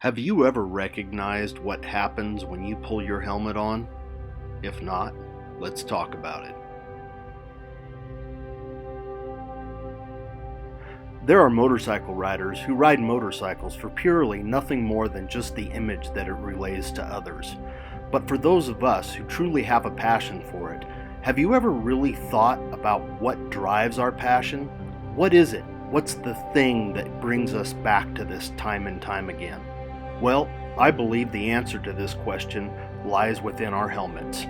Have you ever recognized what happens when you pull your helmet on? If not, let's talk about it. There are motorcycle riders who ride motorcycles for purely nothing more than just the image that it relays to others. But for those of us who truly have a passion for it, have you ever really thought about what drives our passion? What is it? What's the thing that brings us back to this time and time again? Well, I believe the answer to this question lies within our helmets.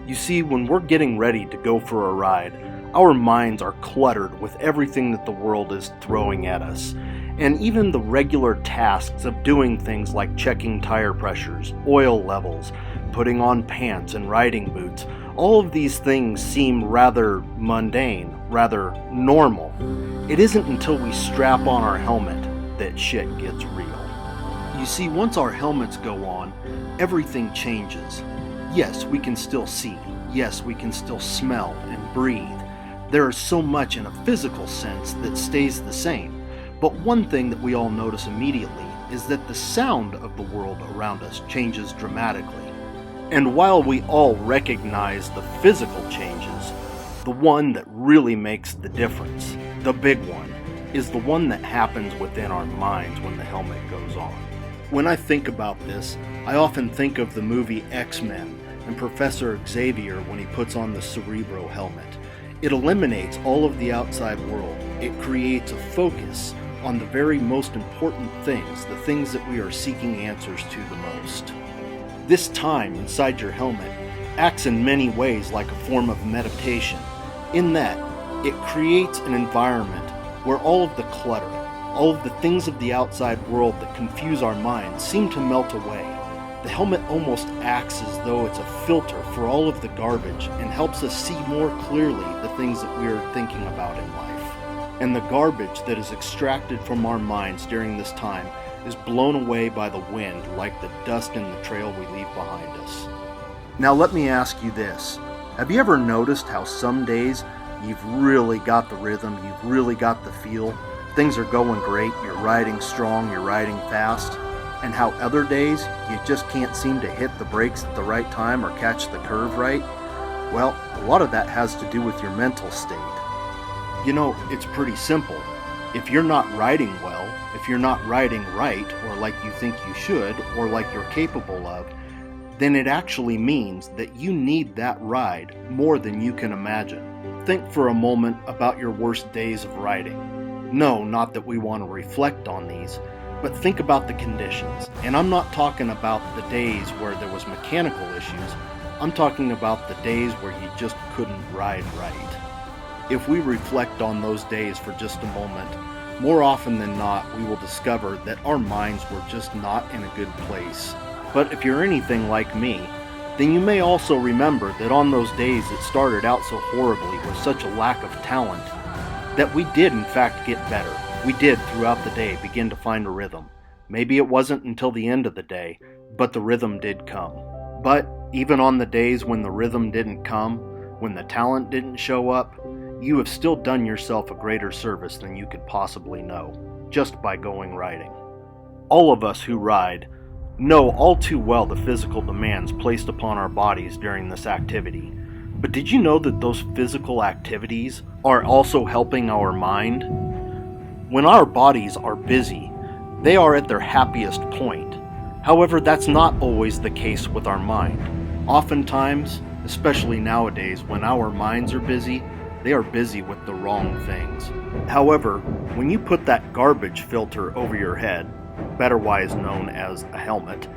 You see, when we're getting ready to go for a ride, our minds are cluttered with everything that the world is throwing at us. And even the regular tasks of doing things like checking tire pressures, oil levels, putting on pants and riding boots, all of these things seem rather mundane, rather normal. It isn't until we strap on our helmet that shit gets real. You see, once our helmets go on, everything changes. Yes, we can still see. Yes, we can still smell and breathe. There is so much in a physical sense that stays the same. But one thing that we all notice immediately is that the sound of the world around us changes dramatically. And while we all recognize the physical changes, the one that really makes the difference, the big one, is the one that happens within our minds when the helmet goes on. When I think about this, I often think of the movie X-Men and Professor Xavier when he puts on the Cerebro helmet. It eliminates all of the outside world. It creates a focus on the very most important things, the things that we are seeking answers to the most. This time inside your helmet acts in many ways like a form of meditation, in that it creates an environment where all of the clutter, all of the things of the outside world that confuse our minds seem to melt away. The helmet almost acts as though it's a filter for all of the garbage and helps us see more clearly the things that we are thinking about in life. And the garbage that is extracted from our minds during this time is blown away by the wind like the dust in the trail we leave behind us. Now let me ask you this. Have you ever noticed how some days you've really got the rhythm, you've really got the feel, things are going great, you're riding strong, you're riding fast, and how other days you just can't seem to hit the brakes at the right time or catch the curve right? Well, a lot of that has to do with your mental state. You know, it's pretty simple. If you're not riding well, if you're not riding right, or like you think you should, or like you're capable of, then it actually means that you need that ride more than you can imagine. Think for a moment about your worst days of riding. No, not that we want to reflect on these, but think about the conditions. And I'm not talking about the days where there was mechanical issues. I'm talking about the days where you just couldn't ride right. If we reflect on those days for just a moment, more often than not, we will discover that our minds were just not in a good place. But if you're anything like me, then you may also remember that on those days it started out so horribly with such a lack of talent that we did in fact get better. We did throughout the day begin to find a rhythm. Maybe it wasn't until the end of the day, but the rhythm did come. But even on the days when the rhythm didn't come, when the talent didn't show up, you have still done yourself a greater service than you could possibly know, just by going riding. All of us who ride know all too well the physical demands placed upon our bodies during this activity. But did you know that those physical activities are also helping our mind? When our bodies are busy, they are at their happiest point. However, that's not always the case with our mind. Oftentimes, especially nowadays when our minds are busy, they are busy with the wrong things. However, when you put that garbage filter over your head, betterwise known as a helmet,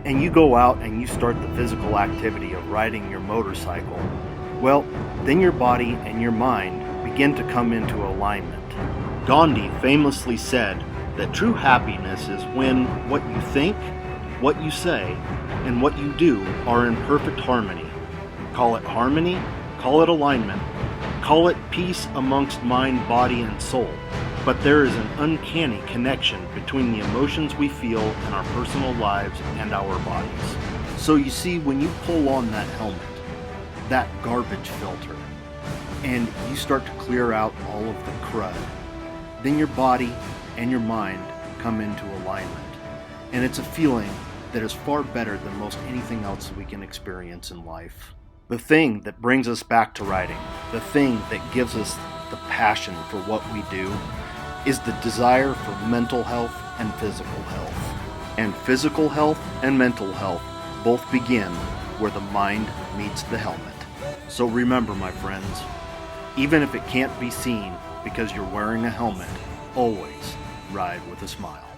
and you go out and you start the physical activity of riding your motorcycle, well, then your body and your mind begin to come into alignment. Gandhi famously said that true happiness is when what you think, what you say, and what you do are in perfect harmony. Call it harmony, call it alignment, call it peace amongst mind, body, and soul. But there is an uncanny connection between the emotions we feel in our personal lives and our bodies. So you see, when you pull on that helmet, that garbage filter, and you start to clear out all of the crud, then your body and your mind come into alignment. and it's a feeling that is far better than most anything else we can experience in life. The thing that brings us back to riding, the thing that gives us the passion for what we do, is the desire for mental health and physical health. And physical health and mental health both begin where the mind meets the helmet. So remember, my friends, even if it can't be seen because you're wearing a helmet, always ride with a smile.